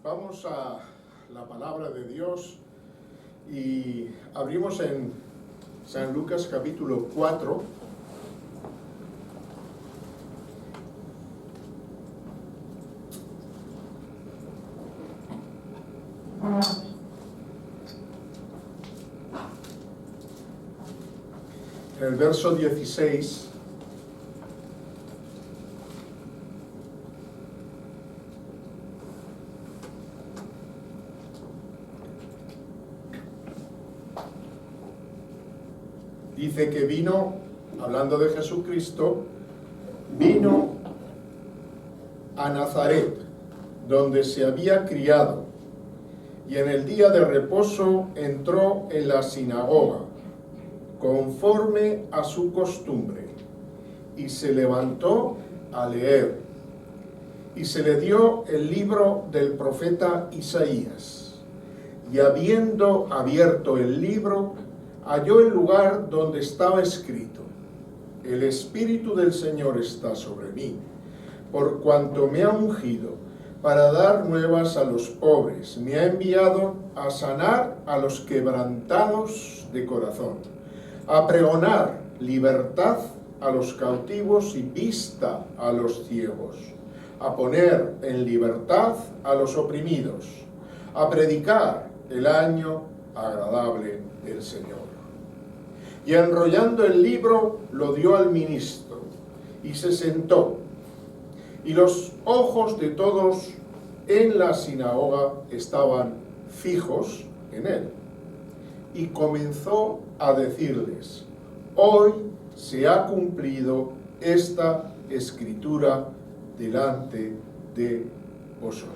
Vamos a la palabra de Dios y abrimos en San Lucas capítulo 4. En el verso 16. Dice que vino, hablando de Jesucristo, vino a Nazaret, donde se había criado, y en el día de reposo entró en la sinagoga, conforme a su costumbre, y se levantó a leer. Y se le dio el libro del profeta Isaías, y habiendo abierto el libro, halló el lugar donde estaba escrito: El Espíritu del Señor está sobre mí, por cuanto me ha ungido para dar nuevas a los pobres, me ha enviado a sanar a los quebrantados de corazón, a pregonar libertad a los cautivos y vista a los ciegos, a poner en libertad a los oprimidos, a predicar el año agradable del Señor. Y enrollando el libro, lo dio al ministro, y se sentó. Y los ojos de todos en la sinagoga estaban fijos en él. Y comenzó a decirles: hoy se ha cumplido esta escritura delante de vosotros.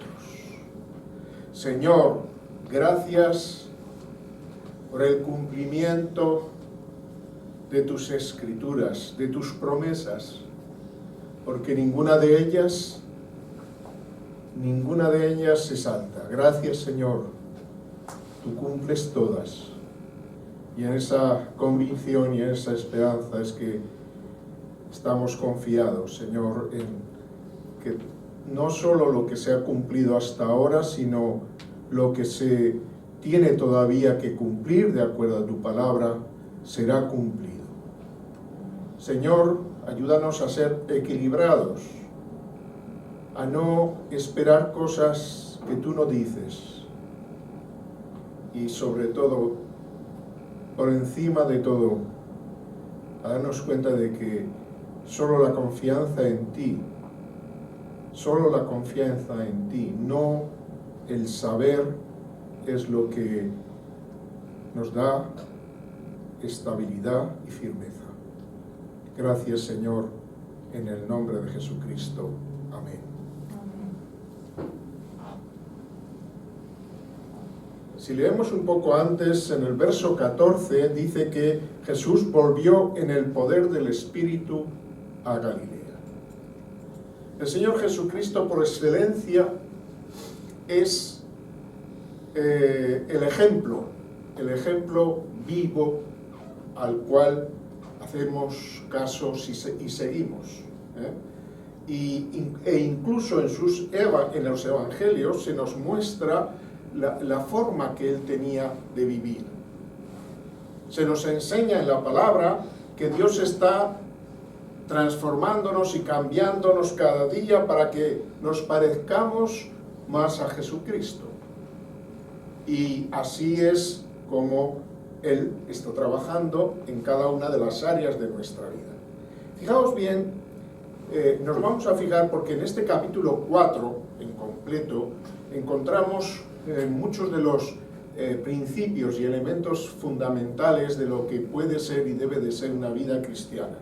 Señor, gracias por el cumplimiento de tus escrituras, de tus promesas, porque ninguna de ellas se salta. Gracias, Señor, tú cumples todas. Y en esa convicción y en esa esperanza es que estamos confiados, Señor, en que no solo lo que se ha cumplido hasta ahora, sino lo que se tiene todavía que cumplir de acuerdo a tu palabra, será cumplido. Señor, ayúdanos a ser equilibrados, a no esperar cosas que tú no dices, y sobre todo, por encima de todo, a darnos cuenta de que solo la confianza en ti, no el saber, es lo que nos da estabilidad y firmeza. Gracias, Señor, en el nombre de Jesucristo. Amén. Si leemos un poco antes, en el verso 14, dice que Jesús volvió en el poder del Espíritu a Galilea. El Señor Jesucristo, por excelencia, es el ejemplo vivo al cual hacemos casos y seguimos. E incluso en los evangelios se nos muestra la forma que él tenía de vivir. Se nos enseña en la palabra que Dios está transformándonos y cambiándonos cada día para que nos parezcamos más a Jesucristo. Y así es como Él está trabajando en cada una de las áreas de nuestra vida. Fijaos bien, nos vamos a fijar porque en este capítulo 4 en completo encontramos muchos de los principios y elementos fundamentales de lo que puede ser y debe de ser una vida cristiana.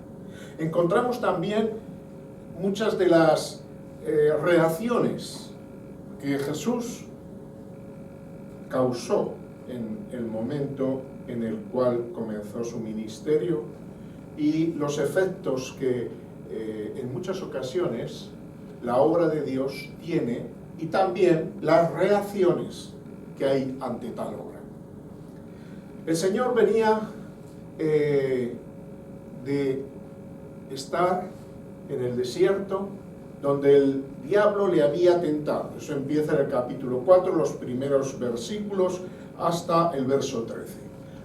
Encontramos también muchas de las reacciones que Jesús causó en el momento en el cual comenzó su ministerio y los efectos que en muchas ocasiones la obra de Dios tiene y también las reacciones que hay ante tal obra. El Señor venía de estar en el desierto donde el diablo le había tentado. Eso empieza en el capítulo 4, los primeros versículos, hasta el verso 13.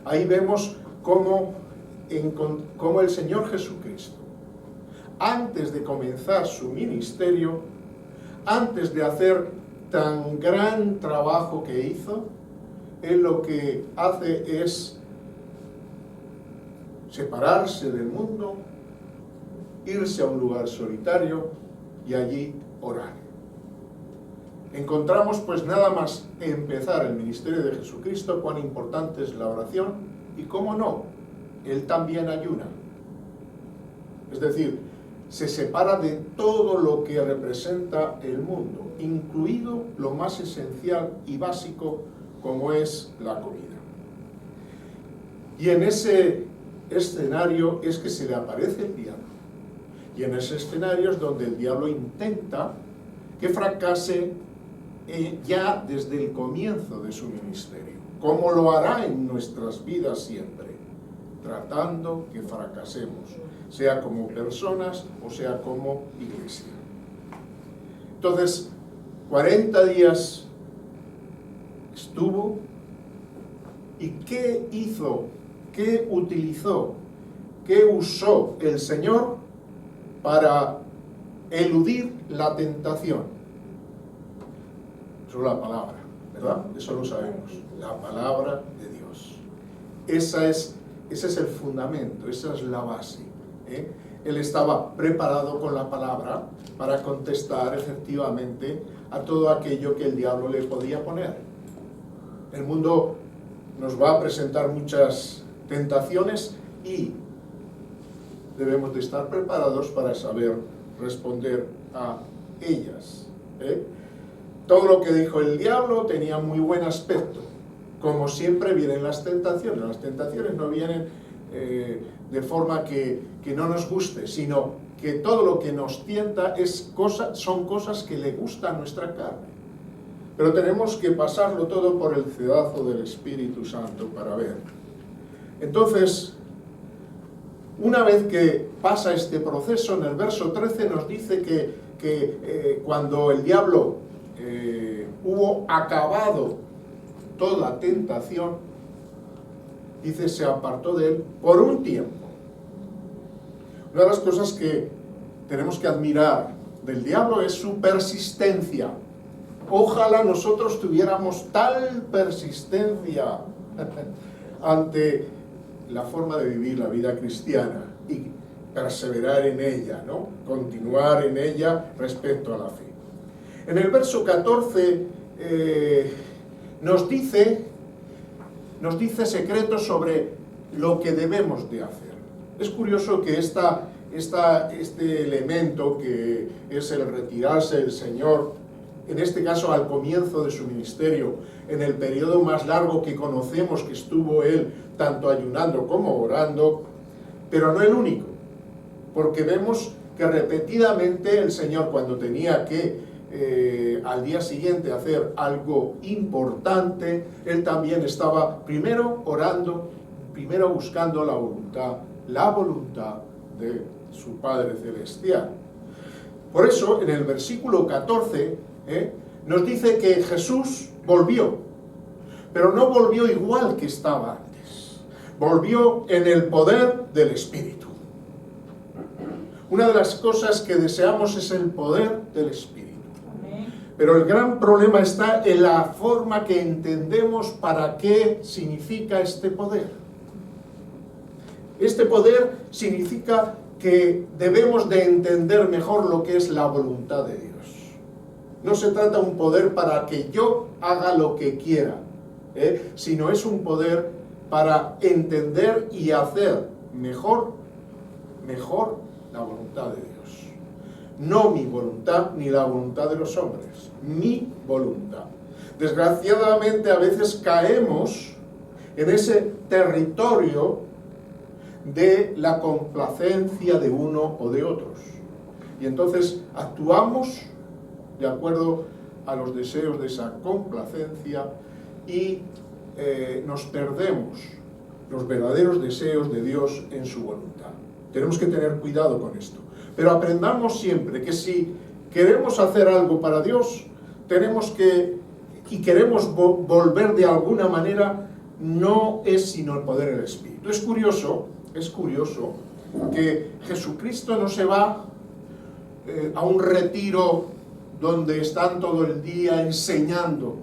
Ahí vemos cómo el Señor Jesucristo, antes de comenzar su ministerio, antes de hacer tan gran trabajo que hizo, Él lo que hace es separarse del mundo, irse a un lugar solitario y allí orar. Encontramos pues nada más empezar el ministerio de Jesucristo cuán importante es la oración y cómo no, Él también ayuna. Es decir, se separa de todo lo que representa el mundo, incluido lo más esencial y básico como es la comida. Y en ese escenario es que se le aparece el diablo. Y en ese escenario es donde el diablo intenta que fracase ya desde el comienzo de su ministerio. ¿Cómo lo hará en nuestras vidas siempre? Tratando que fracasemos, sea como personas o sea como iglesia. Entonces, 40 días estuvo, ¿y qué hizo? ¿Qué utilizó? ¿Qué usó el Señor para eludir la tentación? Eso es la palabra, ¿verdad? Eso lo sabemos. La palabra de Dios. Ese es el fundamento, esa es la base. Él estaba preparado con la palabra para contestar efectivamente a todo aquello que el diablo le podía poner. El mundo nos va a presentar muchas tentaciones y debemos de estar preparados para saber responder a ellas. Todo lo que dijo el diablo tenía muy buen aspecto. Como siempre vienen las tentaciones. Las tentaciones no vienen de forma que no nos guste, sino que todo lo que nos tienta son cosas que le gustan a nuestra carne. Pero tenemos que pasarlo todo por el cedazo del Espíritu Santo para ver. Entonces, una vez que pasa este proceso, en el verso 13 nos dice que cuando el diablo hubo acabado toda tentación, dice, se apartó de él por un tiempo. Una de las cosas que tenemos que admirar del diablo es su persistencia. Ojalá nosotros tuviéramos tal persistencia ante la forma de vivir la vida cristiana y perseverar en ella, ¿no? Continuar en ella respecto a la fe. En el verso 14 nos dice secretos sobre lo que debemos de hacer. Es curioso que este elemento que es el retirarse del Señor, en este caso al comienzo de su ministerio, en el periodo más largo que conocemos que estuvo él tanto ayunando como orando, pero no el único, porque vemos que repetidamente el Señor, cuando tenía que al día siguiente hacer algo importante, él también estaba primero orando, primero buscando la voluntad de su Padre Celestial. Por eso, en el versículo 14, nos dice que Jesús volvió, pero no volvió igual que estaba antes. Volvió en el poder del Espíritu. Una de las cosas que deseamos es el poder del Espíritu. Pero el gran problema está en la forma que entendemos para qué significa este poder. Este poder significa que debemos de entender mejor lo que es la voluntad de Dios. No se trata de un poder para que yo haga lo que quiera, sino es un poder para entender y hacer mejor la voluntad de Dios. No mi voluntad ni la voluntad de los hombres, mi voluntad. Desgraciadamente a veces caemos en ese territorio de la complacencia de uno o de otros. Y entonces actuamos de acuerdo a los deseos de esa complacencia y nos perdemos los verdaderos deseos de Dios en su voluntad. Tenemos que tener cuidado con esto. Pero aprendamos siempre que queremos hacer algo para Dios, queremos volver de alguna manera, no es sino el poder del Espíritu. Es curioso que Jesucristo no se va a un retiro donde están todo el día enseñando.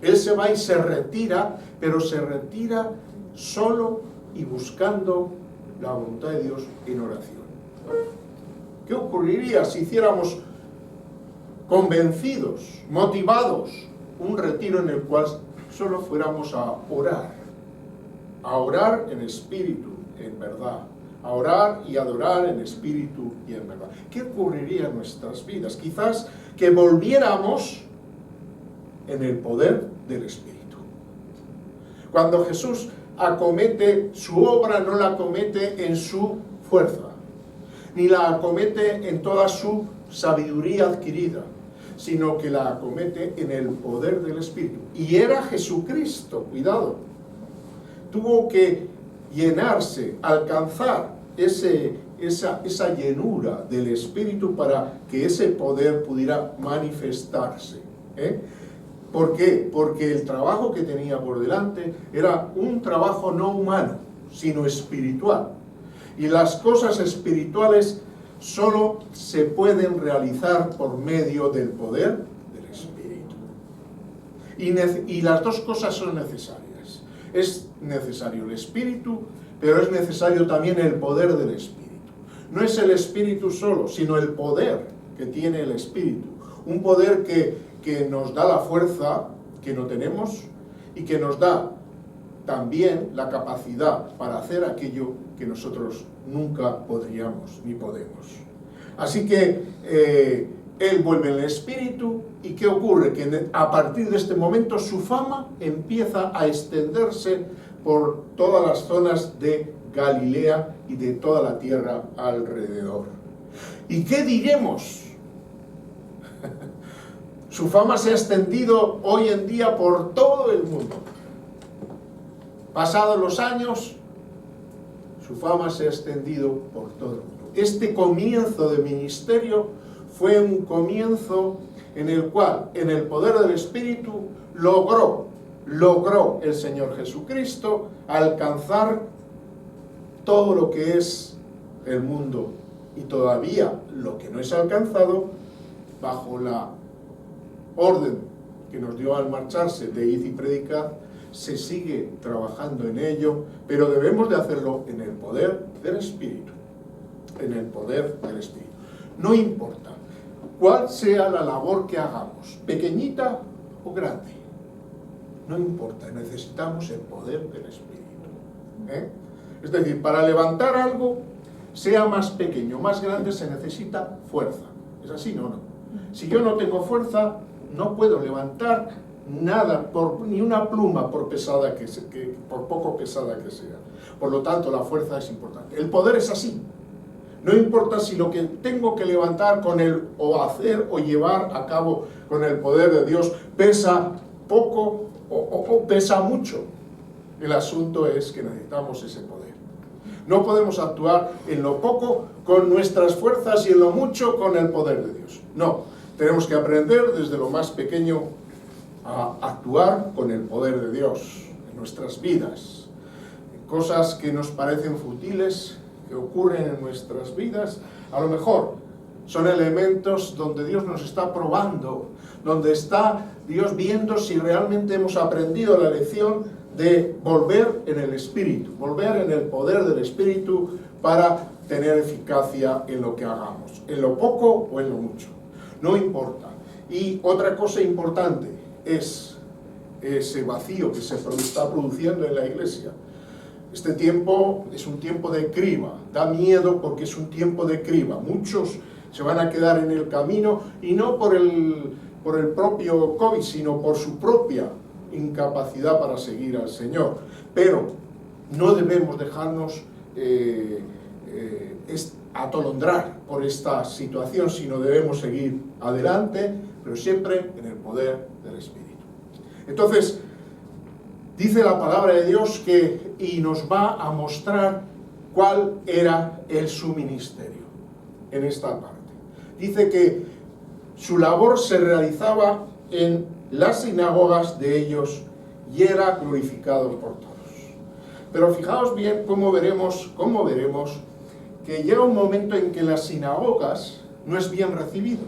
Él se va y se retira, pero se retira solo y buscando la voluntad de Dios en oración. ¿Qué ocurriría si hiciéramos convencidos, motivados, un retiro en el cual solo fuéramos a orar en espíritu, en verdad, a orar y adorar en espíritu y en verdad? ¿Qué ocurriría en nuestras vidas? Quizás que volviéramos en el poder del Espíritu. Cuando Jesús acomete su obra, no la acomete en su fuerza, ni la acomete en toda su sabiduría adquirida, sino que la acomete en el poder del Espíritu. Y era Jesucristo, cuidado, tuvo que llenarse, alcanzar esa llenura del Espíritu para que ese poder pudiera manifestarse. ¿Por qué? Porque el trabajo que tenía por delante era un trabajo no humano, sino espiritual. Y las cosas espirituales solo se pueden realizar por medio del poder del Espíritu. Y las dos cosas son necesarias. Es necesario el Espíritu, pero es necesario también el poder del Espíritu. No es el Espíritu solo, sino el poder que tiene el Espíritu. Un poder que nos da la fuerza que no tenemos y que nos da también la capacidad para hacer aquello que nosotros nunca podríamos ni podemos. Así que Él vuelve en el Espíritu, y ¿qué ocurre? Que a partir de este momento su fama empieza a extenderse por todas las zonas de Galilea y de toda la tierra alrededor. ¿Y qué diremos? Su fama se ha extendido hoy en día por todo el mundo. Pasados los años, su fama se ha extendido por todo el mundo. Este comienzo de ministerio fue un comienzo en el cual, en el poder del Espíritu, logró el Señor Jesucristo alcanzar todo lo que es el mundo, y todavía lo que no es alcanzado, bajo la orden que nos dio al marcharse de id y predicad, se sigue trabajando en ello, pero debemos de hacerlo en el poder del Espíritu. En el poder del Espíritu. No importa cuál sea la labor que hagamos, pequeñita o grande, no importa, necesitamos el poder del Espíritu. Es decir, para levantar algo, sea más pequeño o más grande, se necesita fuerza. ¿Es así? No. Si yo no tengo fuerza, no puedo levantar nada, ni una pluma, por poco pesada que sea. Por lo tanto, la fuerza es importante. El poder es así. No importa si lo que tengo que levantar o hacer o llevar a cabo con el poder de Dios pesa poco o pesa mucho. El asunto es que necesitamos ese poder. No podemos actuar en lo poco con nuestras fuerzas y en lo mucho con el poder de Dios. No, tenemos que aprender desde lo más pequeño a actuar con el poder de Dios en nuestras vidas. Cosas que nos parecen futiles, que ocurren en nuestras vidas, a lo mejor son elementos donde Dios nos está probando, donde está Dios viendo si realmente hemos aprendido la lección de volver en el Espíritu, volver en el poder del Espíritu para tener eficacia en lo que hagamos, en lo poco o en lo mucho, no importa. Y otra cosa importante es ese vacío que se está produciendo en la iglesia. Este tiempo es un tiempo de criba, da miedo porque es un tiempo de criba. Muchos se van a quedar en el camino, y no por el propio COVID, sino por su propia incapacidad para seguir al Señor. Pero no debemos dejarnos atolondrar por esta situación, sino debemos seguir adelante, pero siempre en el poder del Espíritu. Entonces, dice la palabra de Dios y nos va a mostrar cuál era su ministerio en esta parte. Dice que su labor se realizaba en las sinagogas de ellos y era glorificado por todos. Pero fijaos bien cómo veremos que llega un momento en que las sinagogas no es bien recibido.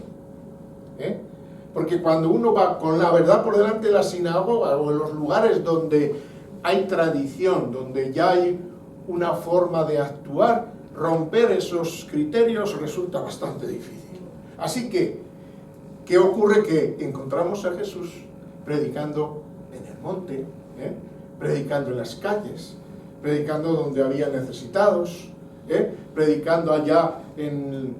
Porque cuando uno va con la verdad por delante de la sinagoga o en los lugares donde hay tradición, donde ya hay una forma de actuar, romper esos criterios resulta bastante difícil. Así que, ¿qué ocurre? Que encontramos a Jesús predicando en el monte, predicando en las calles, predicando donde había necesitados, predicando allá en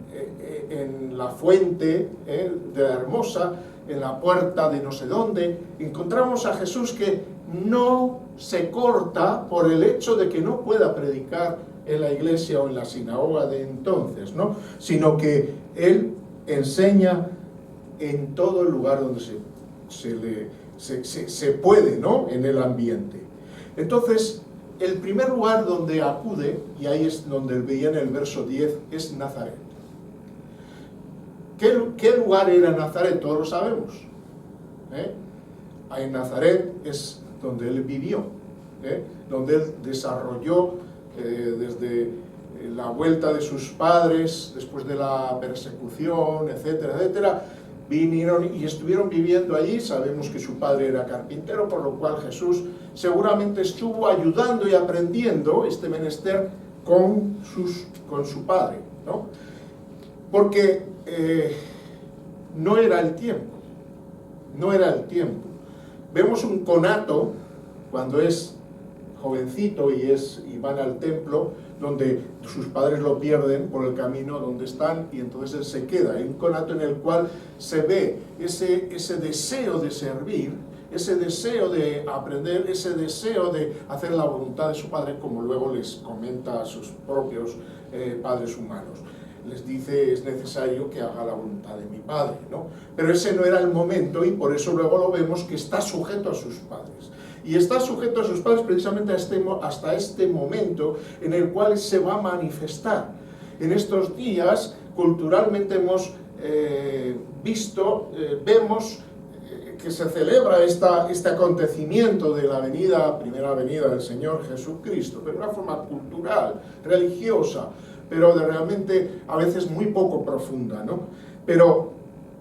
la fuente de la Hermosa, en la puerta de no sé dónde. Encontramos a Jesús que no se corta por el hecho de que no pueda predicar en la iglesia o en la sinagoga de entonces, ¿no? Sino que Él enseña en todo el lugar donde se puede, ¿no? En el ambiente. Entonces, el primer lugar donde acude, y ahí es donde veía en el verso 10, es Nazaret. ¿Qué lugar era Nazaret? Todos lo sabemos. En Nazaret es donde Él vivió, donde Él desarrolló desde la vuelta de sus padres, después de la persecución, etcétera, etcétera, vinieron y estuvieron viviendo allí. Sabemos que su padre era carpintero, por lo cual Jesús seguramente estuvo ayudando y aprendiendo este menester con su padre, ¿no? Porque no era el tiempo, Vemos un conato cuando es jovencito y van al templo, donde sus padres lo pierden por el camino donde están, y entonces él se queda. Hay un conato en el cual se ve ese deseo de servir, ese deseo de aprender, ese deseo de hacer la voluntad de su padre, como luego les comenta a sus propios padres humanos. Les dice, es necesario que haga la voluntad de mi padre, ¿no? Pero ese no era el momento, y por eso luego lo vemos que está sujeto a sus padres. Y está sujeto a sus padres precisamente hasta este momento en el cual se va a manifestar. En estos días, culturalmente hemos vemos que se celebra este acontecimiento de la primera venida del Señor Jesucristo, pero de una forma cultural, religiosa, pero realmente a veces muy poco profunda, ¿no?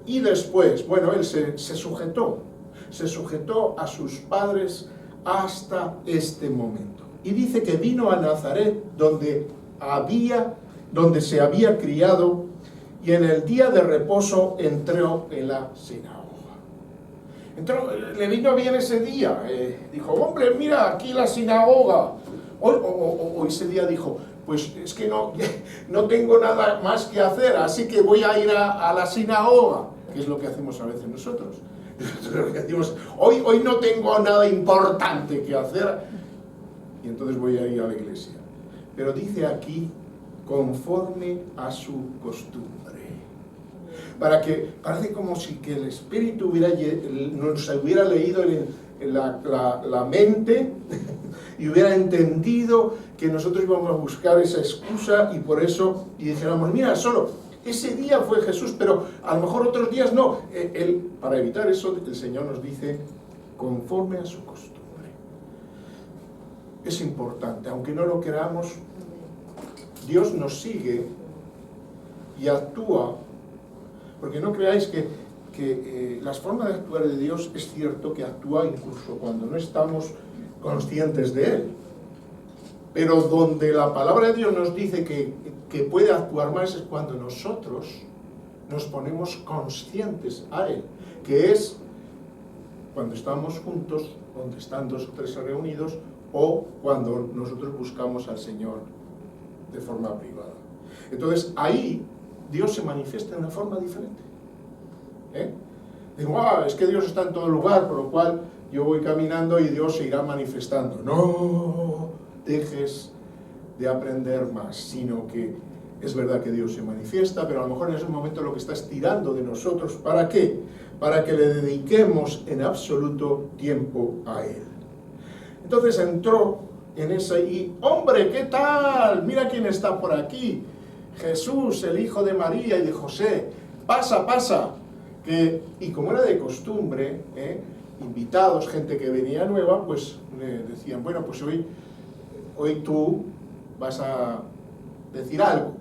Y después, bueno, Él se sujetó a sus padres hasta este momento. Y dice que vino a Nazaret, donde se había criado, y en el día de reposo entró en la sinagoga. Le vino bien ese día, dijo, hombre, mira, aquí la sinagoga. O ese día dijo, pues es que no tengo nada más que hacer, así que voy a ir a la sinagoga, que es lo que hacemos a veces nosotros. Decimos, hoy no tengo nada importante que hacer, y entonces voy a ir a la iglesia. Pero dice aquí, conforme a su costumbre. Parece como si que el Espíritu nos hubiera leído en la mente y hubiera entendido que nosotros íbamos a buscar esa excusa, y por eso, y dijéramos, mira, solo ese día fue Jesús, pero a lo mejor otros días no. Para evitar eso, el Señor nos dice, conforme a su costumbre. Es importante, aunque no lo queramos, Dios nos sigue y actúa, porque no creáis que las formas de actuar de Dios, es cierto que actúa incluso cuando no estamos conscientes de Él. Pero donde la palabra de Dios nos dice que puede actuar más es cuando nosotros nos ponemos conscientes a Él, que es cuando estamos juntos, donde están 2 o 3 reunidos, o cuando nosotros buscamos al Señor de forma privada. Entonces ahí Dios se manifiesta de una forma diferente. Digo, es que Dios está en todo lugar, por lo cual yo voy caminando y Dios se irá manifestando. No dejes de aprender más, sino que es verdad que Dios se manifiesta, pero a lo mejor en ese momento lo que está estirando de nosotros, ¿para qué? Para que le dediquemos en absoluto tiempo a Él. Entonces entró en ese y, hombre, ¿qué tal? Mira quién está por aquí. Jesús, el hijo de María y de José. Pasa, pasa. y como era de costumbre, invitados, gente que venía nueva, pues le decían, bueno, pues hoy tú vas a decir algo.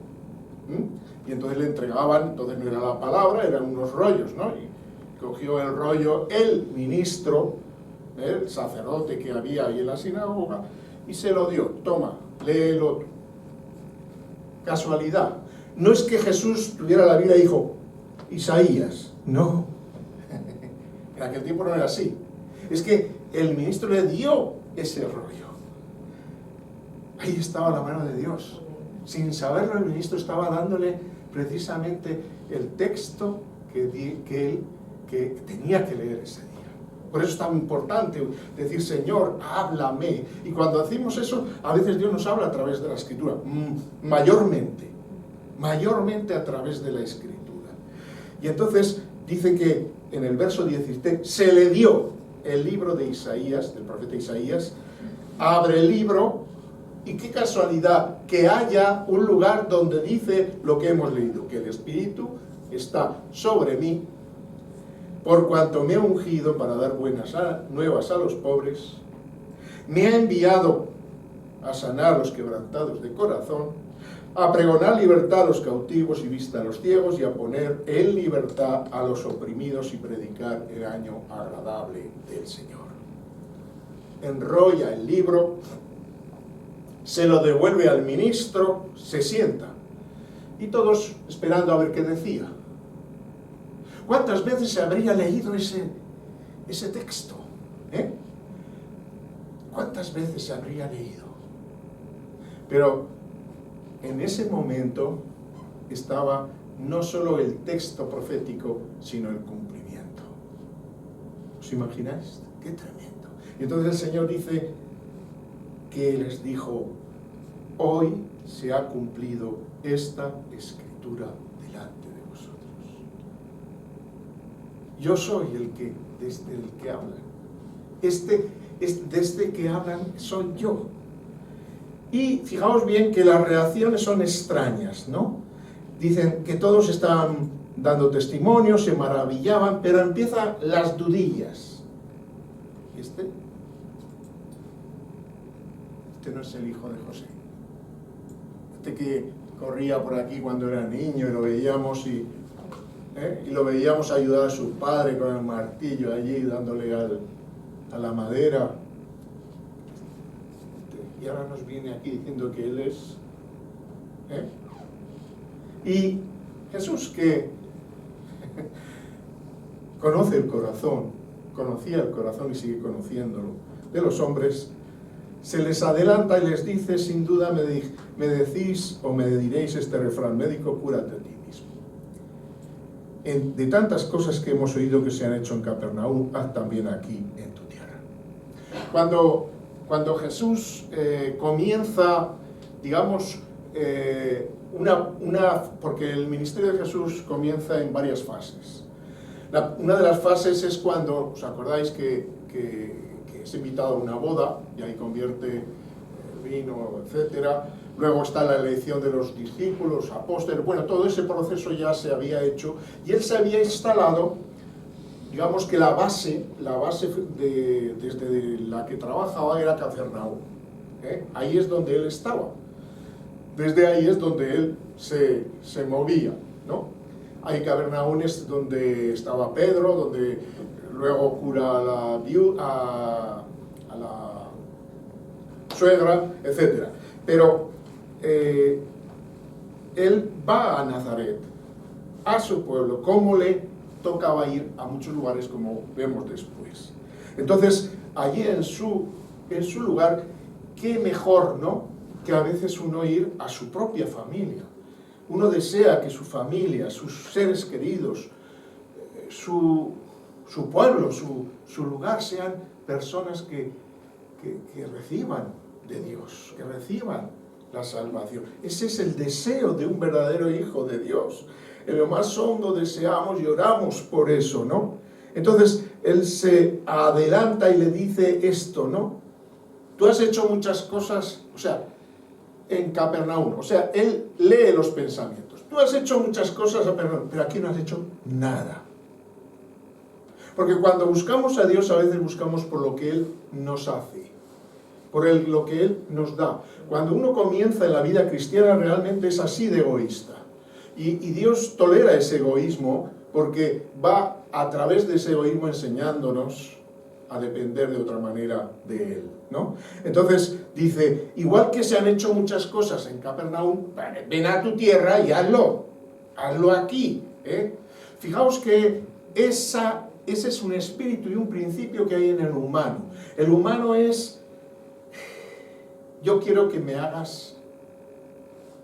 Y entonces le entregaban, entonces no era la palabra, eran unos rollos, ¿no? Y cogió el rollo el ministro, el sacerdote que había ahí en la sinagoga, y se lo dio. Toma, léelo tú. Casualidad. No es que Jesús tuviera la Biblia y dijo, Isaías, no. En aquel tiempo no era así. Es que el ministro le dio ese rollo. Ahí estaba la mano de Dios. Sin saberlo, el ministro estaba dándole precisamente el texto que tenía que leer ese día. Por eso es tan importante decir, Señor, háblame. Y cuando hacemos eso, a veces Dios nos habla a través de la Escritura, mayormente a través de la Escritura. Y entonces dice que en el verso 17 se le dio el libro de Isaías, del profeta Isaías, abre el libro, y qué casualidad que haya un lugar donde dice lo que hemos leído, que el Espíritu está sobre mí, por cuanto me ha ungido para dar buenas nuevas a los pobres, me ha enviado a sanar a los quebrantados de corazón, a pregonar libertad a los cautivos y vista a los ciegos, y a poner en libertad a los oprimidos y predicar el año agradable del Señor. Enrolla el libro, se lo devuelve al ministro, se sienta, y todos esperando a ver qué decía. ¿Cuántas veces se habría leído ese texto? ¿Cuántas veces se habría leído? Pero en ese momento estaba no solo el texto profético, sino el cumplimiento. ¿Os imagináis? ¡Qué tremendo! Y entonces el Señor dice que les dijo, hoy se ha cumplido esta escritura delante de vosotros. Yo soy desde el que hablan. Desde que hablan soy yo. Y fijaos bien que las reacciones son extrañas, ¿no? Dicen que todos estaban dando testimonio, se maravillaban, pero empiezan las dudillas. Este no es el hijo de José. Este que corría por aquí cuando era niño y lo veíamos y lo veíamos ayudar a su padre con el martillo allí dándole a la madera. Y ahora nos viene aquí diciendo que él es. Y Jesús, que conoce el corazón, conocía el corazón y sigue conociéndolo de los hombres, se les adelanta y les dice, sin duda me decís o me diréis este refrán, médico, cúrate a ti mismo. De tantas cosas que hemos oído que se han hecho en Capernaum, haz también aquí en tu tierra. Cuando Jesús comienza, digamos, porque el ministerio de Jesús comienza en varias fases. Una de las fases es cuando, ¿os acordáis que es invitado a una boda y ahí convierte el vino, etcétera? Luego está la elección de los discípulos, apóstoles. Bueno, todo ese proceso ya se había hecho y él se había instalado, digamos que la base desde la que trabajaba era Capernaum. Ahí es donde él estaba. Desde ahí es donde él se movía, ¿no? Ahí Capernaum es donde estaba Pedro, donde luego cura a la suegra, etc. Pero él va a Nazaret, a su pueblo, como le tocaba ir a muchos lugares, como vemos después. Entonces, allí en su lugar, qué mejor, ¿no?, que a veces uno ir a su propia familia. Uno desea que su familia, sus seres queridos, su pueblo, su lugar, sean personas que reciban de Dios, que reciban la salvación. Ese es el deseo de un verdadero hijo de Dios. En lo más hondo deseamos y oramos por eso, ¿no? Entonces, él se adelanta y le dice esto, ¿no? Tú has hecho muchas cosas, o sea, en Capernaum, o sea, él lee los pensamientos. Tú has hecho muchas cosas, pero aquí no has hecho nada. Porque cuando buscamos a Dios a veces buscamos por lo que Él nos hace, por lo que Él nos da. Cuando uno comienza en la vida cristiana realmente es así de egoísta. Y Dios tolera ese egoísmo porque va a través de ese egoísmo enseñándonos a depender de otra manera de Él, ¿no? Entonces dice, igual que se han hecho muchas cosas en Capernaum, ven a tu tierra y hazlo aquí, ¿eh? Fijaos que ese es un espíritu y un principio que hay en el humano. El humano es, yo quiero que me hagas,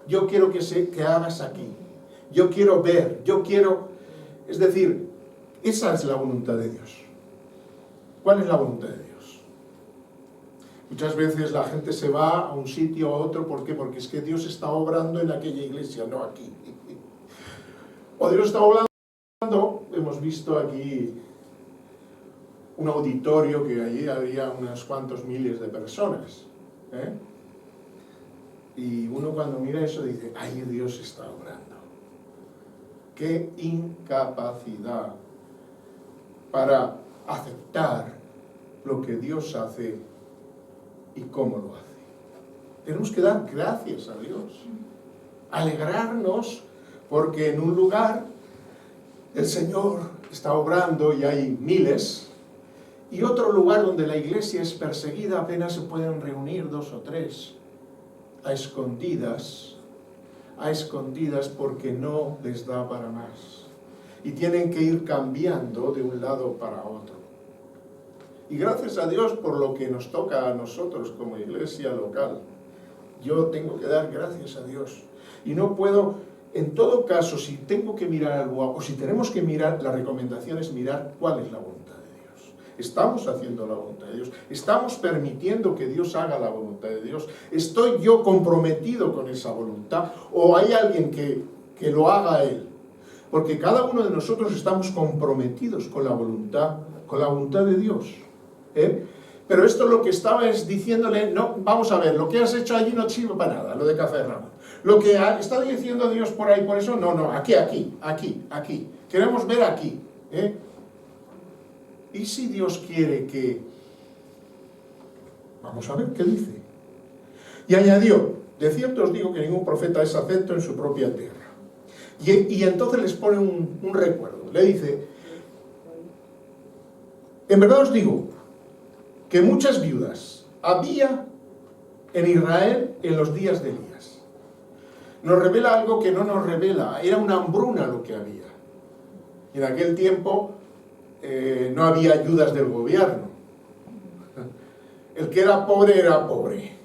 yo quiero que hagas aquí, yo quiero ver, yo quiero, es decir, esa es la voluntad de Dios. ¿Cuál es la voluntad de Dios? Muchas veces la gente se va a un sitio o a otro, ¿por qué? Porque es que Dios está obrando en aquella iglesia, no aquí. O Dios está obrando, hemos visto aquí un auditorio que allí había unos cuantos miles de personas, ¿eh? Y uno cuando mira eso dice, ¡ay, Dios está obrando! ¡Qué incapacidad para aceptar lo que Dios hace y cómo lo hace! Tenemos que dar gracias a Dios, alegrarnos, porque en un lugar el Señor está obrando y hay miles, y otro lugar donde la iglesia es perseguida apenas se pueden reunir 2 o 3, a escondidas porque no les da para más. Y tienen que ir cambiando de un lado para otro. Y gracias a Dios por lo que nos toca a nosotros como iglesia local. Yo tengo que dar gracias a Dios. Y no puedo, en todo caso, si tengo que mirar algo, o si tenemos que mirar, la recomendación es mirar cuál es la voluntad de Dios. Estamos haciendo la voluntad de Dios. Estamos permitiendo que Dios haga la voluntad de Dios. ¿Estoy yo comprometido con esa voluntad? ¿O hay alguien que lo haga Él? Porque cada uno de nosotros estamos comprometidos con la voluntad de Dios, ¿eh? Pero esto lo que estaba es diciéndole, no, vamos a ver, lo que has hecho allí no sirve para nada, lo de Capernaum. Lo que está diciendo Dios por ahí, por eso, no, aquí. Queremos ver aquí, ¿eh? ¿Y si Dios quiere que...? Vamos a ver qué dice. Y añadió, de cierto os digo que ningún profeta es acepto en su propia tierra. Y entonces les pone un recuerdo. Le dice, en verdad os digo que muchas viudas había en Israel en los días de Elías. Nos revela algo que no nos revela. Era una hambruna lo que había. Y en aquel tiempo no había ayudas del gobierno. El que era pobre.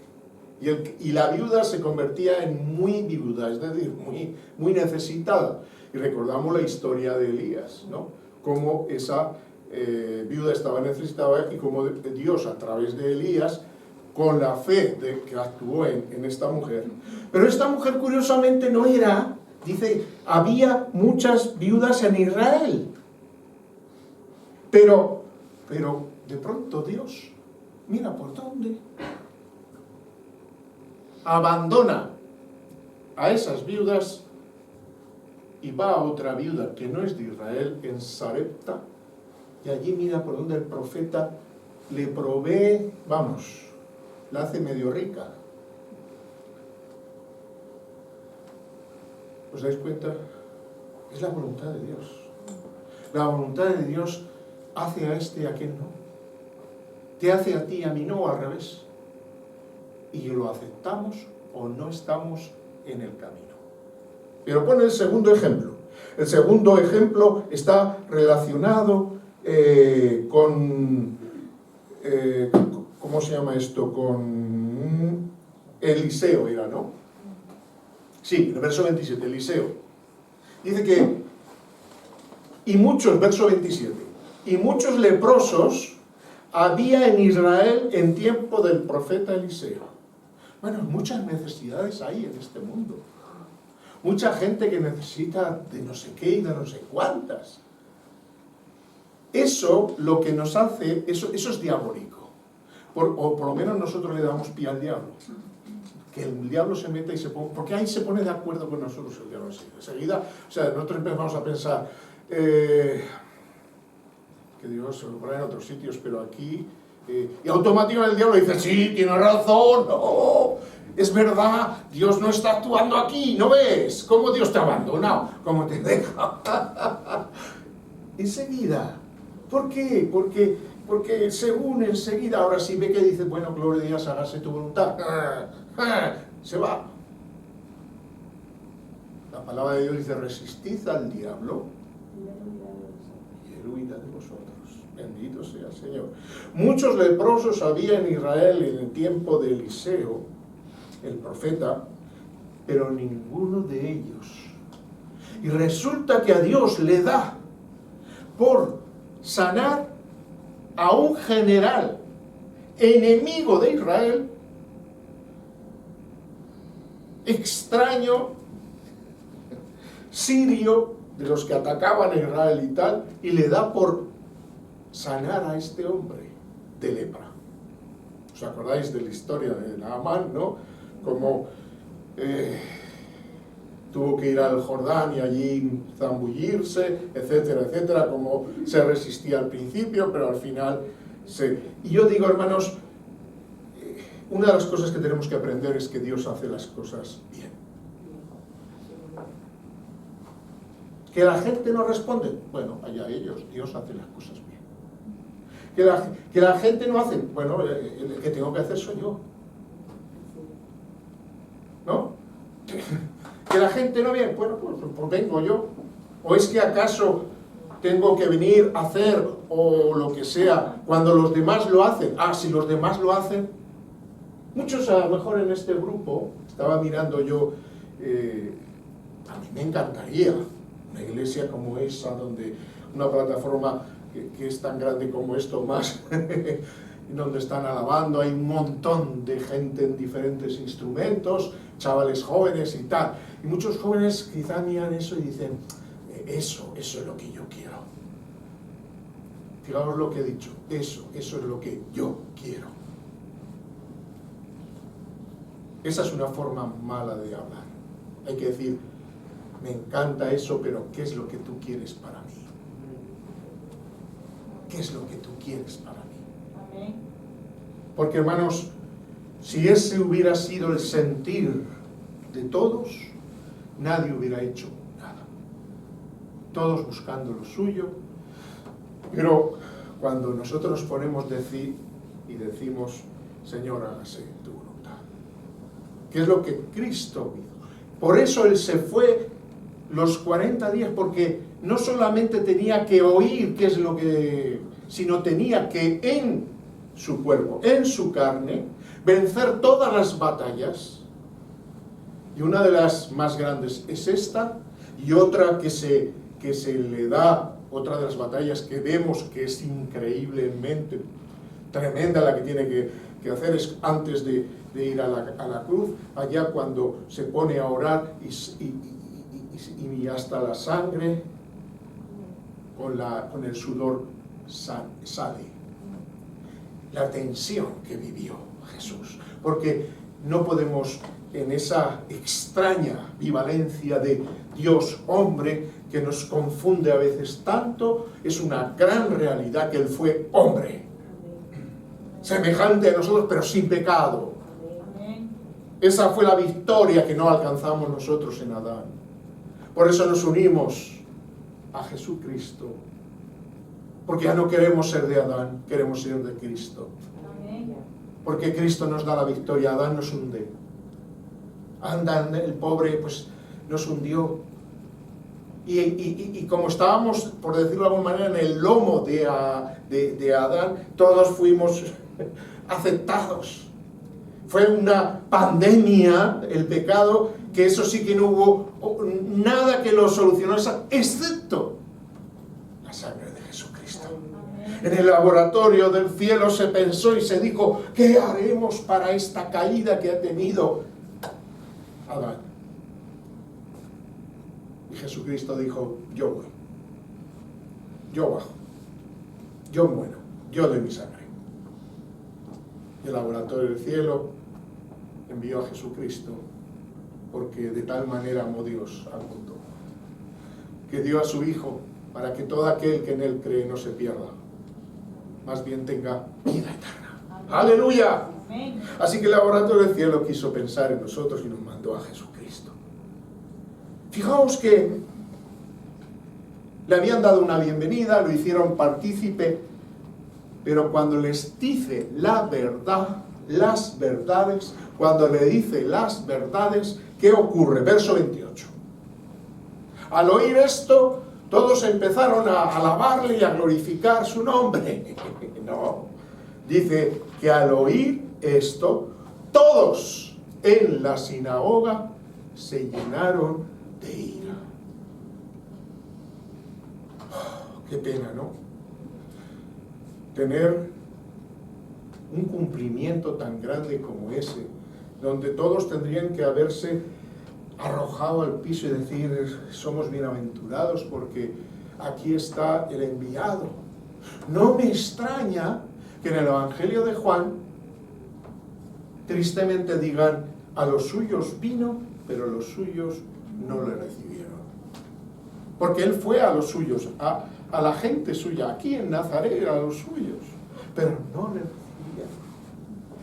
Y la viuda se convertía en muy viuda, es decir, muy necesitada. Y recordamos la historia de Elías, ¿no? Cómo esa viuda estaba necesitada y cómo Dios, a través de Elías, con la fe que actuó en esta mujer. Pero esta mujer, curiosamente, no era, dice, había muchas viudas en Israel. Pero de pronto Dios, mira por dónde, abandona a esas viudas y va a otra viuda que no es de Israel, en Sarepta, y allí mira por donde el profeta le provee, la hace medio rica. ¿Os dais cuenta? Es la voluntad de Dios. La voluntad de Dios hace a este y a aquel no. Te hace a ti y a mí no, al revés. Y lo aceptamos o no estamos en el camino. Pero pone el segundo ejemplo. El segundo ejemplo está relacionado con... ¿cómo se llama esto? Con Eliseo era, ¿no? Sí, el verso 27, Eliseo. Dice que, verso 27, y muchos leprosos había en Israel en tiempo del profeta Eliseo. Bueno, muchas necesidades hay en este mundo. Mucha gente que necesita de no sé qué y de no sé cuántas. Eso lo que nos hace, eso es diabólico. O por lo menos nosotros le damos pie al diablo. Que el diablo se meta y se pone... Porque ahí se pone de acuerdo con nosotros el diablo. Enseguida, nosotros empezamos a pensar... ¿qué que Dios se lo pone en otros sitios, pero aquí... y automáticamente el diablo dice, sí, tienes razón, no, es verdad, Dios no está actuando aquí, ¿no ves? ¿Cómo Dios te ha abandonado? ¿Cómo te deja? Enseguida. ¿Por qué? Porque según enseguida, ahora sí ve que dice, bueno, gloria a Dios, hágase tu voluntad. Se va. La palabra de Dios dice, resistid al diablo y él huirá de vosotros. Bendito sea el Señor. Muchos leprosos había en Israel en el tiempo de Eliseo, el profeta, pero ninguno de ellos. Y resulta que a Dios le da por sanar a un general enemigo de Israel, extraño, sirio, de los que atacaban a Israel y tal, y le da por sanar a este hombre de lepra. ¿Os acordáis de la historia de Naamán, no? Como tuvo que ir al Jordán y allí zambullirse, etcétera, etcétera, como se resistía al principio, pero al final se... Y yo digo, hermanos, una de las cosas que tenemos que aprender es que Dios hace las cosas bien. ¿Que la gente no responde? Bueno, allá ellos, Dios hace las cosas bien. ¿Que la gente no hace? Bueno, el que tengo que hacer soy yo. ¿No? ¿Que la gente no viene? Bueno, pues vengo yo. ¿O es que acaso tengo que venir a hacer o lo que sea cuando los demás lo hacen? Ah, si los demás lo hacen. Muchos a lo mejor en este grupo, estaba mirando yo, a mí me encantaría una iglesia como esa, donde una plataforma que es tan grande como esto, más, donde están alabando, hay un montón de gente en diferentes instrumentos, chavales jóvenes y tal. Y muchos jóvenes quizá miran eso y dicen, eso es lo que yo quiero. Fijaos lo que he dicho, eso es lo que yo quiero. Esa es una forma mala de hablar. Hay que decir, me encanta eso, pero ¿qué es lo que tú quieres para mí? ¿Qué es lo que tú quieres para mí? Amén. Porque, hermanos, si ese hubiera sido el sentir de todos, nadie hubiera hecho nada. Todos buscando lo suyo. Pero cuando nosotros nos ponemos y decimos, Señor, hágase tu voluntad, que es lo que Cristo hizo. Por eso Él se fue los 40 días, porque no solamente tenía que oír qué es lo que, sino tenía que en su cuerpo, en su carne, vencer todas las batallas. Y una de las más grandes es esta, y otra que se le da, otra de las batallas que vemos que es increíblemente tremenda la que tiene que hacer, es antes de ir a la cruz, allá cuando se pone a orar y hasta la sangre con el sudor sale. La tensión que vivió Jesús, porque no podemos, en esa extraña bivalencia de Dios hombre que nos confunde a veces tanto, es una gran realidad que Él fue hombre, semejante a nosotros pero sin pecado. Esa fue la victoria que no alcanzamos nosotros en Adán. Por eso nos unimos a Jesucristo, porque ya no queremos ser de Adán, queremos ser de Cristo. Porque Cristo nos da la victoria, Adán nos hunde. Adán, el pobre, pues nos hundió. Y como estábamos, por decirlo de alguna manera, en el lomo de Adán, todos fuimos afectados. Fue una pandemia el pecado, que eso sí que no hubo nada que lo solucionase, excepto la sangre de Jesucristo. En el laboratorio del cielo se pensó y se dijo, ¿qué haremos para esta caída que ha tenido Adán? Y Jesucristo dijo, yo voy, yo bajo, yo muero, yo doy mi sangre. Y el laboratorio del cielo envió a Jesucristo, porque de tal manera amó Dios al mundo, que dio a su Hijo para que todo aquel que en Él cree no se pierda, más bien tenga vida eterna. ¡Aleluya! Así que el laboratorio del cielo quiso pensar en nosotros y nos mandó a Jesucristo. Fijaos que le habían dado una bienvenida, lo hicieron partícipe, pero cuando les dice la verdad, las verdades, cuando le dice las verdades, ¿qué ocurre? Verso 28. Al oír esto, todos empezaron a alabarle y a glorificar su nombre. No, dice que al oír esto, todos en la sinagoga se llenaron de ira. Oh, qué pena, ¿no? Tener un cumplimiento tan grande como ese, donde todos tendrían que haberse arrojado al piso y decir, somos bienaventurados porque aquí está el enviado. No me extraña que en el Evangelio de Juan tristemente digan, a los suyos vino, pero los suyos no le recibieron. Porque él fue a los suyos, a la gente suya, aquí en Nazaret, a los suyos, pero no le recibían.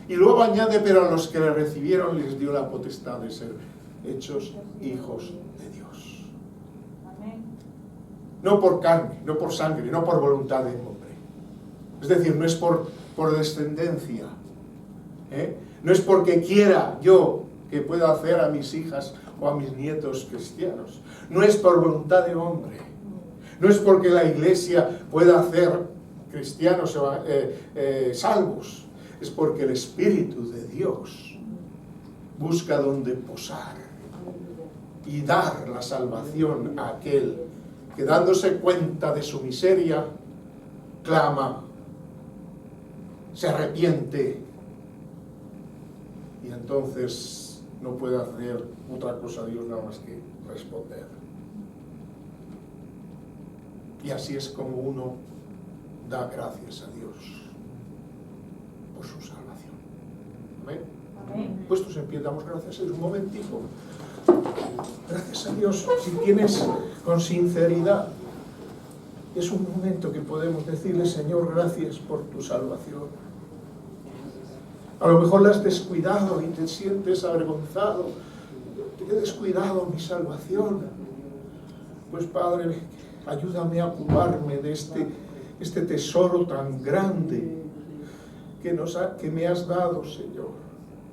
Y luego añade, pero a los que le recibieron les dio la potestad de ser hechos hijos de Dios. Amén. No por carne, no por sangre, no por voluntad de hombre. Es decir, no es por descendencia. No es porque quiera yo que pueda hacer a mis hijas o a mis nietos cristianos. No es por voluntad de hombre. No es porque la iglesia pueda hacer cristianos salvos. Es porque el Espíritu de Dios busca donde posar y dar la salvación a aquel que, dándose cuenta de su miseria, clama, se arrepiente y entonces no puede hacer otra cosa a Dios nada más que responder. Y así es como uno da gracias a Dios por su salvación. Amén. Amén. Puestos en pie, damos gracias a Dios un momentico. Gracias a Dios, si tienes con sinceridad, es un momento que podemos decirle, Señor, gracias por tu salvación. A lo mejor la has descuidado y te sientes avergonzado. Te he descuidado mi salvación. Pues Padre, ayúdame a ocuparme de este tesoro tan grande que me has dado, Señor.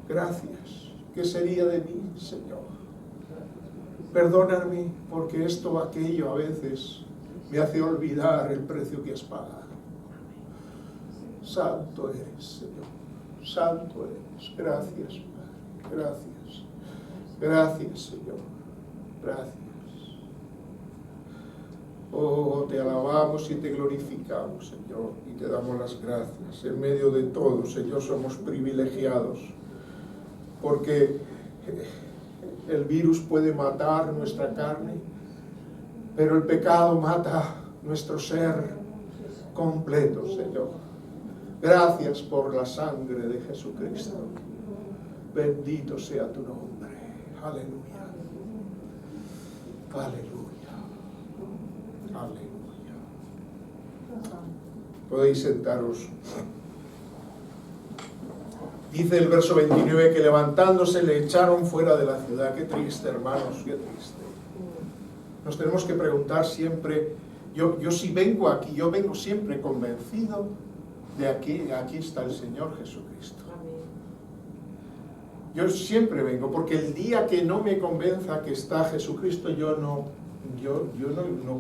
Gracias. ¿Qué sería de mí, Señor? Perdóname porque esto o aquello a veces me hace olvidar el precio que has pagado. Santo eres, Señor. Santo eres. Gracias, Padre. Gracias. Gracias, Señor. Gracias. Oh, te alabamos y te glorificamos, Señor, y te damos las gracias. En medio de todo, Señor, somos privilegiados, porque el virus puede matar nuestra carne, pero el pecado mata nuestro ser completo, Señor. Gracias por la sangre de Jesucristo. Bendito sea tu nombre. Aleluya. Aleluya. Aleluya. Podéis sentaros. Dice el verso 29 que levantándose le echaron fuera de la ciudad. Qué triste, hermanos, qué triste. Nos tenemos que preguntar siempre, yo si vengo aquí, yo vengo siempre convencido de aquí está el Señor Jesucristo. Yo siempre vengo, porque el día que no me convenza que está Jesucristo, yo no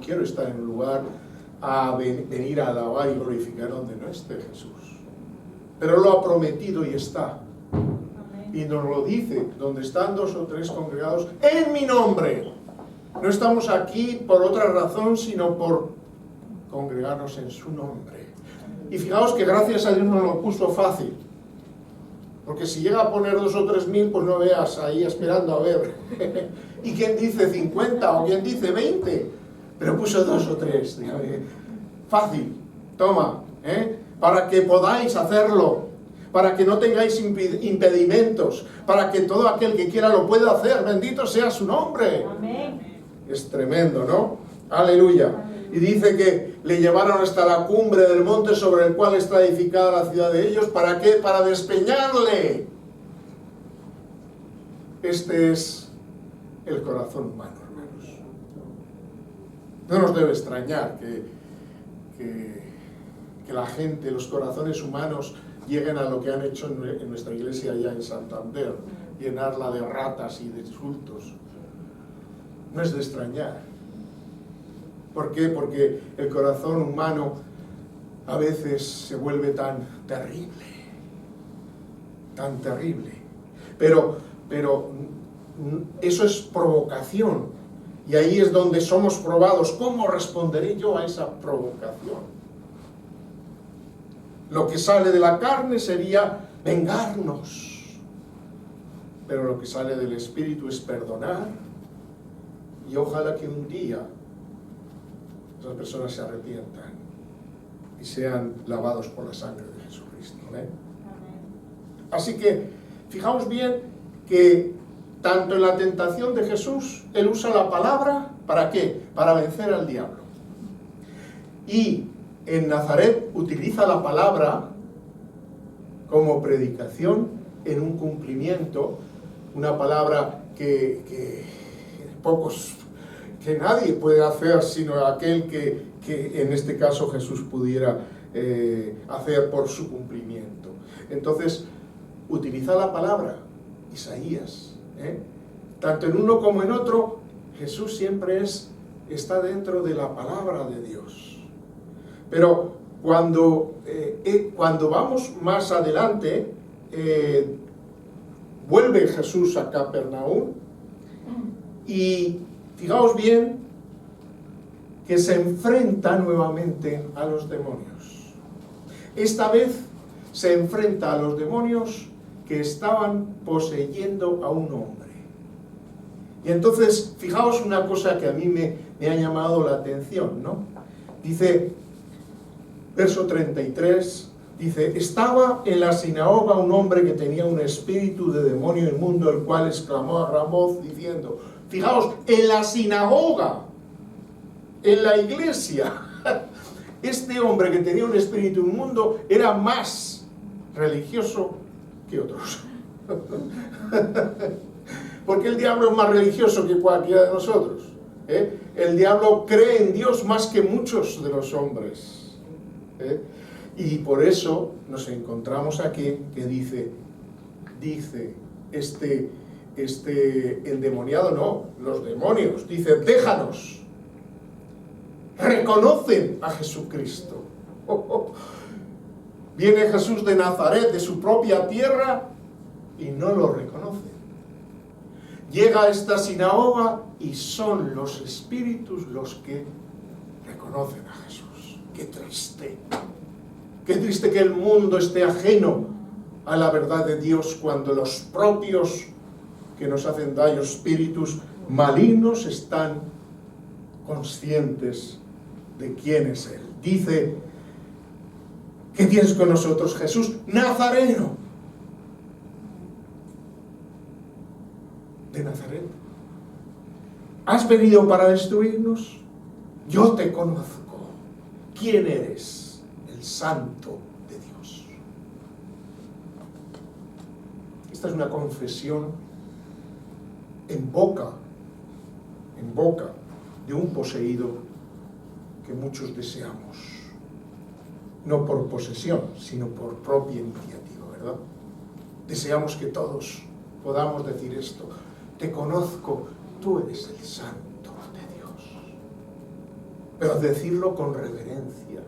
quiero estar en un lugar a venir a alabar y glorificar donde no esté Jesús. Pero lo ha prometido y está. Y nos lo dice, donde están 2 o 3 congregados en mi nombre. No estamos aquí por otra razón, sino por congregarnos en su nombre. Y fijaos que gracias a Dios nos lo puso fácil. Porque si llega a poner 2 o 3 mil, pues no veas ahí esperando a ver. ¿Y quién dice 50 o quién dice 20? Pero puso 2 o 3. Fácil, toma, para que podáis hacerlo, para que no tengáis impedimentos, para que todo aquel que quiera lo pueda hacer. Bendito sea su nombre. Amén. Es tremendo, ¿no? Aleluya. Amén. Y dice que le llevaron hasta la cumbre del monte sobre el cual está edificada la ciudad de ellos. ¿Para qué? Para despeñarle. Este es el corazón humano, hermanos. No nos debe extrañar que la gente, los corazones humanos, lleguen a lo que han hecho en nuestra iglesia allá en Santander, llenarla de ratas y de insultos. No es de extrañar. ¿Por qué? Porque el corazón humano a veces se vuelve tan terrible. Pero eso es provocación. Y ahí es donde somos probados. ¿Cómo responderé yo a esa provocación? Lo que sale de la carne sería vengarnos. Pero lo que sale del Espíritu es perdonar. Y ojalá que un día esas personas se arrepientan y sean lavados por la sangre de Jesucristo. Así que, fijaos bien que tanto en la tentación de Jesús, Él usa la palabra, ¿para qué? Para vencer al diablo. Y en Nazaret utiliza la palabra como predicación en un cumplimiento, una palabra que nadie puede hacer sino aquel que en este caso Jesús pudiera hacer por su cumplimiento. Entonces, utiliza la palabra, Isaías. Tanto en uno como en otro, Jesús siempre está dentro de la palabra de Dios. Pero cuando vamos más adelante, vuelve Jesús a Capernaum y fijaos bien que se enfrenta nuevamente a los demonios. Esta vez se enfrenta a los demonios que estaban poseyendo a un hombre. Y entonces, fijaos una cosa que a mí me ha llamado la atención, ¿no? Dice, verso 33, dice, estaba en la sinagoga un hombre que tenía un espíritu de demonio inmundo, el cual exclamó a gran voz diciendo, fijaos, en la sinagoga, en la iglesia, este hombre que tenía un espíritu inmundo era más religioso que otros. Porque el diablo es más religioso que cualquiera de nosotros. El diablo cree en Dios más que muchos de los hombres. Y por eso nos encontramos aquí que dice endemoniado, no, los demonios, dice, déjanos. Reconocen a Jesucristo. Viene Jesús de Nazaret, de su propia tierra, y no lo reconocen. Llega a esta sinagoga y son los espíritus los que reconocen a Jesús. ¡Qué triste! ¡Qué triste que el mundo esté ajeno a la verdad de Dios cuando los propios que nos hacen daño, espíritus malignos, están conscientes de quién es Él! Dice, ¿qué tienes con nosotros, Jesús? Nazareno. De Nazaret. ¿Has venido para destruirnos? Yo te conozco. ¿Quién eres? El Santo de Dios. Esta es una confesión en boca de un poseído que muchos deseamos. No por posesión, sino por propia iniciativa, ¿verdad? Deseamos que todos podamos decir esto. Te conozco, tú eres el Santo de Dios. Pero decirlo con reverencia,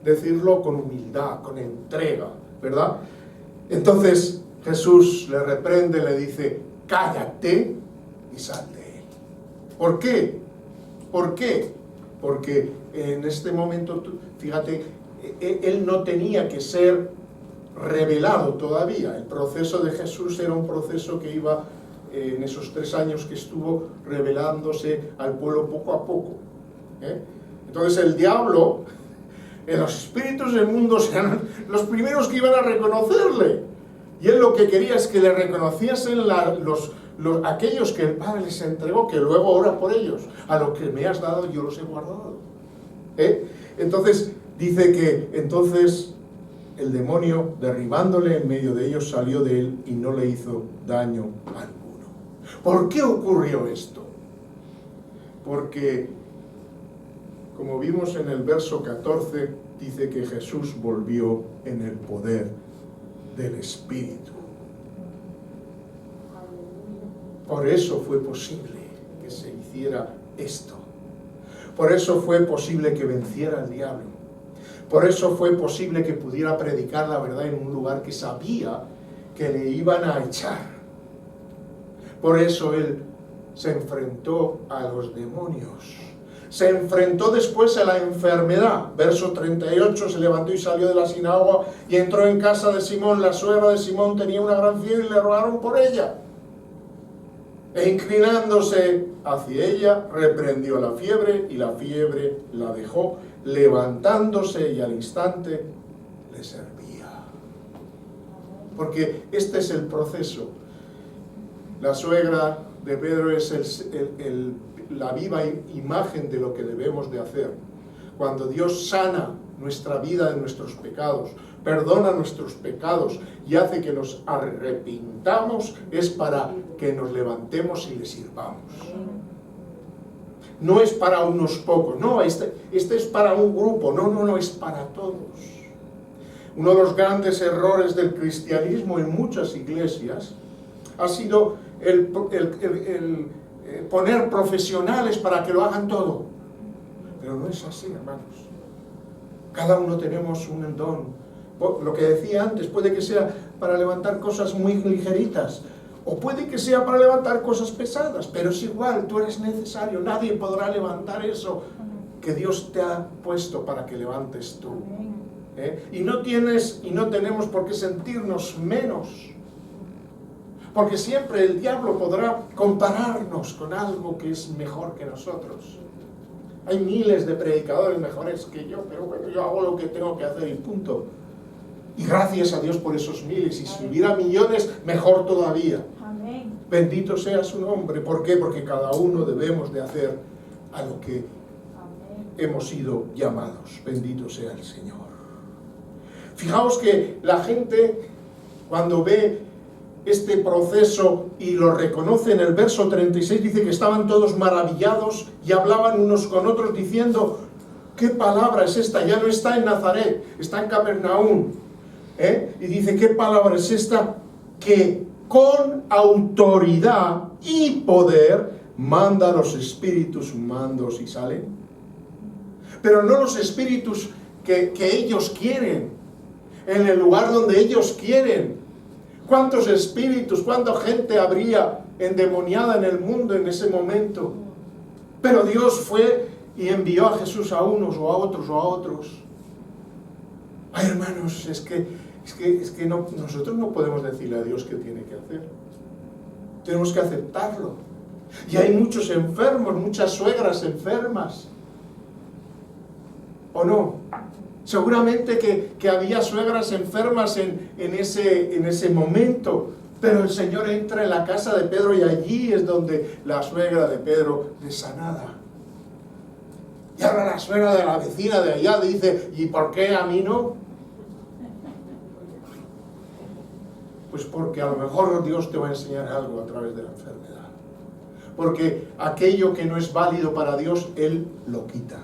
decirlo con humildad, con entrega, ¿verdad? Entonces Jesús le reprende, le dice, cállate y sal de él. ¿Por qué? ¿Por qué? Porque en este momento, fíjate, él no tenía que ser revelado todavía. El proceso de Jesús era un proceso que iba, en esos 3 años que estuvo, revelándose al pueblo poco a poco. Entonces el diablo, los espíritus del mundo serán los primeros que iban a reconocerle. Y él lo que quería es que le reconociesen aquellos que el Padre les entregó, que luego ora por ellos. A lo que me has dado yo los he guardado. Entonces dice que entonces el demonio, derribándole en medio de ellos, salió de él y no le hizo daño alguno. ¿Por qué ocurrió esto? Porque, como vimos en el verso 14, dice que Jesús volvió en el poder del Espíritu. Por eso fue posible que se hiciera esto. Por eso fue posible que venciera al diablo. Por eso fue posible que pudiera predicar la verdad en un lugar que sabía que le iban a echar. Por eso él se enfrentó a los demonios. Se enfrentó después a la enfermedad. Verso 38, se levantó y salió de la sinagoga y entró en casa de Simón. La suegra de Simón tenía una gran fiebre y le rogaron por ella. E inclinándose hacia ella, reprendió la fiebre y la fiebre la dejó, levantándose y al instante le servía. Porque este es el proceso. La suegra de Pedro es la viva imagen de lo que debemos de hacer. Cuando Dios sana nuestra vida de nuestros pecados, perdona nuestros pecados y hace que nos arrepintamos, es para que nos levantemos y le sirvamos. No es para unos pocos, no, este es para un grupo, no, es para todos. Uno de los grandes errores del cristianismo en muchas iglesias ha sido el poner profesionales para que lo hagan todo. Pero no es así, hermanos. Cada uno tenemos un don. Lo que decía antes, puede que sea para levantar cosas muy ligeritas, o puede que sea para levantar cosas pesadas, pero es igual, tú eres necesario. Nadie podrá levantar eso que Dios te ha puesto para que levantes tú. Y no tenemos por qué sentirnos menos, porque siempre el diablo podrá compararnos con algo que es mejor que nosotros. Hay miles de predicadores mejores que yo, pero bueno, yo hago lo que tengo que hacer y punto. Y gracias a Dios por esos miles, y si hubiera millones, mejor todavía. Amén. Bendito sea su nombre. ¿Por qué? Porque cada uno debemos de hacer a lo que hemos sido llamados. Bendito sea el Señor. Fijaos que la gente, cuando ve este proceso y lo reconoce en el verso 36, dice que estaban todos maravillados y hablaban unos con otros diciendo: ¿qué palabra es esta? Ya no está en Nazaret, está en Capernaum. Y dice: ¿qué palabra es esta? Que con autoridad y poder manda a los espíritus mundos y salen. Pero no los espíritus que ellos quieren, en el lugar donde ellos quieren. ¿Cuántos espíritus, cuánta gente habría endemoniada en el mundo en ese momento? Pero Dios fue y envió a Jesús a unos o a otros o a otros. Ay, hermanos, es que nosotros no podemos decirle a Dios qué tiene que hacer. Tenemos que aceptarlo. Y hay muchos enfermos, muchas suegras enfermas. ¿O no? Seguramente que había suegras enfermas en ese momento, pero el Señor entra en la casa de Pedro y allí es donde la suegra de Pedro es sanada. Y ahora la suegra de la vecina de allá dice: ¿y por qué a mí no? Pues porque a lo mejor Dios te va a enseñar algo a través de la enfermedad. Porque aquello que no es válido para Dios, Él lo quita.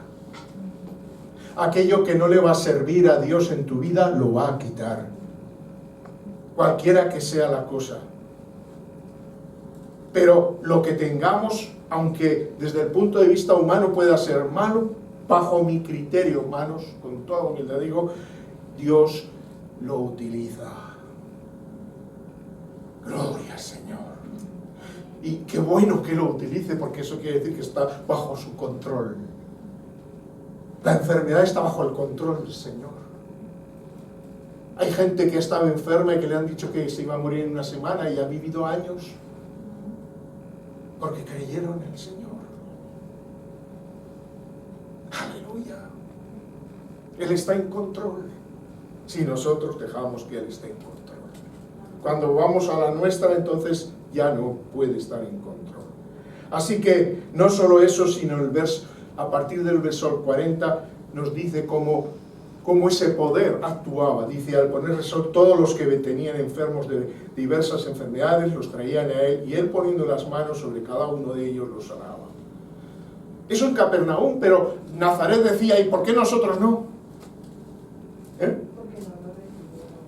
Aquello que no le va a servir a Dios en tu vida, lo va a quitar. Cualquiera que sea la cosa. Pero lo que tengamos, aunque desde el punto de vista humano pueda ser malo, bajo mi criterio, hermanos, con toda humildad digo, Dios lo utiliza. Gloria al Señor. Y qué bueno que lo utilice, porque eso quiere decir que está bajo su control. La enfermedad está bajo el control del Señor. Hay gente que estaba enferma y que le han dicho que se iba a morir en una semana y ha vivido años porque creyeron en el Señor. Aleluya. Él está en control si nosotros dejamos que Él esté en control. Cuando vamos a la nuestra, entonces ya no puede estar en control. Así que no solo eso, sino a partir del verso 40, nos dice cómo ese poder actuaba. Dice, al poner sol, todos los que tenían enfermos de diversas enfermedades los traían a él, y él poniendo las manos sobre cada uno de ellos los sanaba. Eso en Capernaum, pero Nazaret decía, ¿y por qué nosotros no?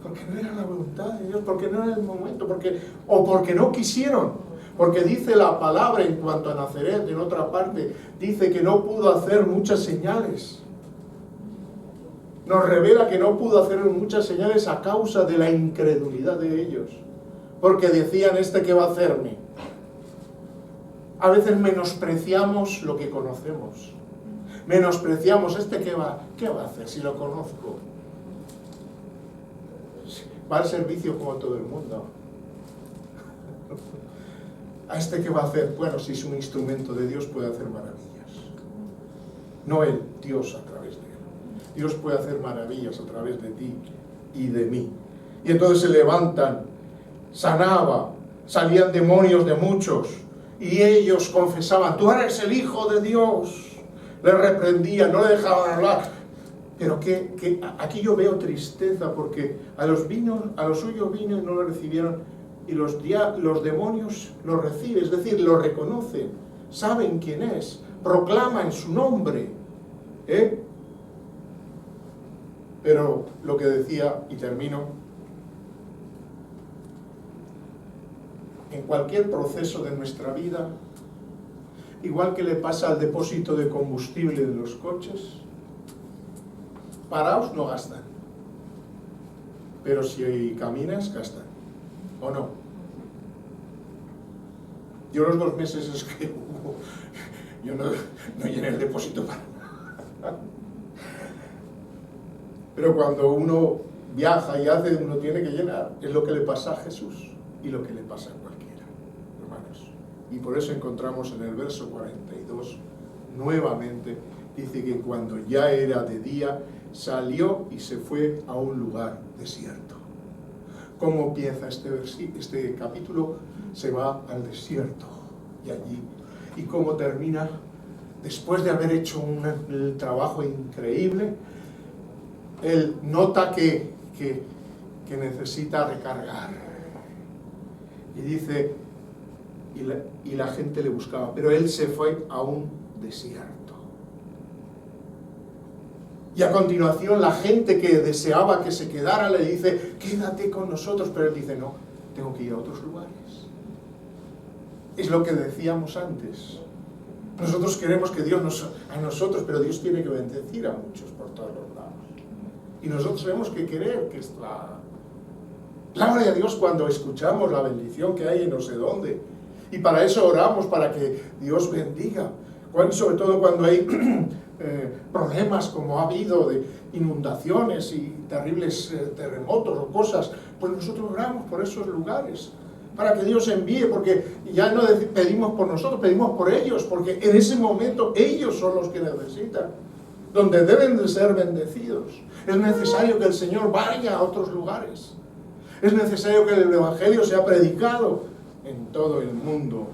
Porque no era la voluntad de Dios, porque no era el momento, porque no quisieron. Porque dice la palabra en cuanto a Nazaret, en otra parte, dice que no pudo hacer muchas señales. Nos revela que no pudo hacer muchas señales a causa de la incredulidad de ellos. Porque decían, ¿qué va a hacerme? A veces menospreciamos lo que conocemos. Menospreciamos, ¿qué va a hacer si lo conozco? Va al servicio como todo el mundo. ¿A qué va a hacer? Bueno, si es un instrumento de Dios puede hacer maravillas. No él, Dios a través de él. Dios puede hacer maravillas a través de ti y de mí. Y entonces se levantan, sanaba, salían demonios de muchos, y ellos confesaban, tú eres el Hijo de Dios. Le reprendían, no le dejaban hablar. Pero aquí yo veo tristeza, porque a los suyos vino y no lo recibieron. Y los demonios lo reciben, es decir, lo reconocen, saben quién es, proclaman su nombre. Pero lo que decía, y termino, en cualquier proceso de nuestra vida, igual que le pasa al depósito de combustible de los coches, paraos no gastan, pero si caminas gastan. ¿O no? Yo los 2 meses que hubo, yo no llené el depósito para nada. Pero cuando uno viaja y hace, uno tiene que llenar. Es lo que le pasa a Jesús y lo que le pasa a cualquiera, hermanos. Y por eso encontramos en el verso 42, nuevamente, dice que cuando ya era de día, salió y se fue a un lugar desierto. ¿Cómo empieza este capítulo? Se va al desierto y allí. ¿Y cómo termina? Después de haber hecho un trabajo increíble, él nota que necesita recargar. Y dice, y la gente le buscaba, pero él se fue a un desierto. Y a continuación la gente que deseaba que se quedara le dice, quédate con nosotros, pero él dice, no, tengo que ir a otros lugares. Es lo que decíamos antes. Nosotros queremos que Dios a nosotros, pero Dios tiene que bendecir a muchos por todos los lados. Y nosotros tenemos que querer que gloria a Dios cuando escuchamos la bendición que hay en no sé dónde. Y para eso oramos, para que Dios bendiga. Sobre todo cuando hay problemas como ha habido de inundaciones y terribles terremotos o cosas, pues nosotros oramos por esos lugares, para que Dios envíe, porque ya no pedimos por nosotros, pedimos por ellos, porque en ese momento ellos son los que necesitan, donde deben de ser bendecidos. Es necesario que el Señor vaya a otros lugares. Es necesario que el Evangelio sea predicado en todo el mundo.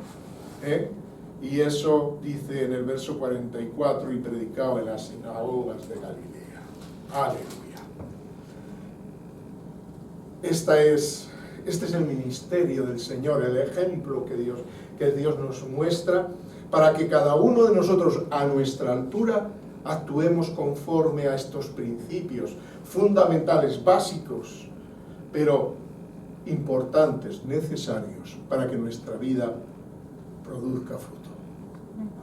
Y eso dice en el verso 44, y predicado en las sinagogas de Galilea. Aleluya. Este es el ministerio del Señor, el ejemplo que Dios nos muestra, para que cada uno de nosotros a nuestra altura actuemos conforme a estos principios fundamentales, básicos, pero importantes, necesarios, para que nuestra vida produzca fruto.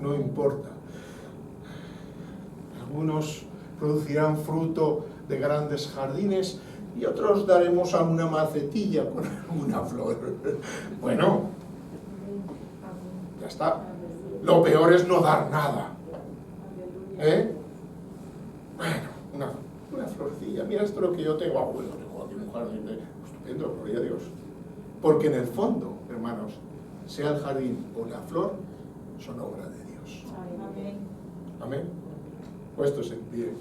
No importa. Algunos producirán fruto de grandes jardines y otros daremos a una macetilla con una flor. Bueno, ya está. Lo peor es no dar nada. Bueno, una florcilla. Mira, esto es lo que yo tengo. Bueno, tengo aquí un jardín estupendo, gloria a Dios. Porque en el fondo, hermanos, sea el jardín o la flor, son obra de Dios. Amén. Amén. Puestos en pie.